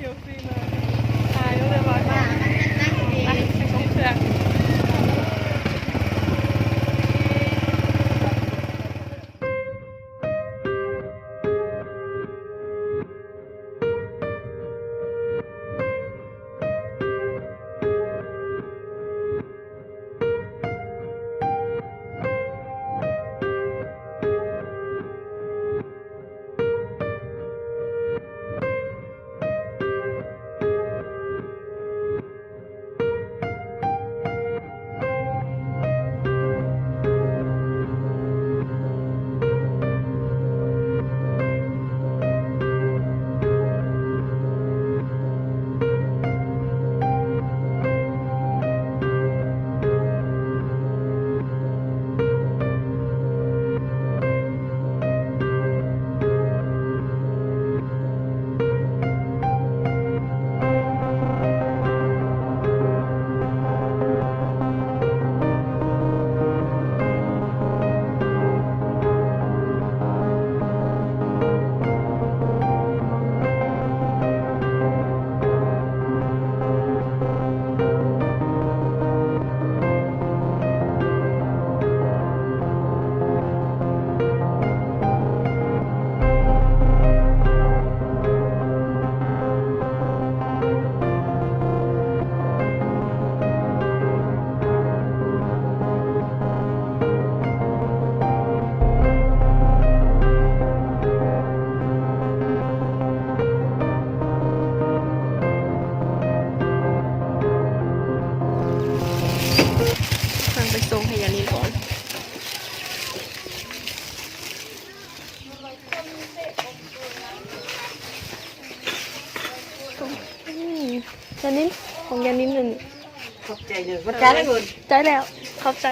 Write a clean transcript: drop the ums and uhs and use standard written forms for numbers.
เชลฟี่มาถ่ายเรียบร้อยมากไปส่งเครื่องไปส่งให้ยานินก่อนยานินของยานินหนึ่ง ขอบใจเลยวัดใจแล้วคุณ ใจแล้วขอบใจ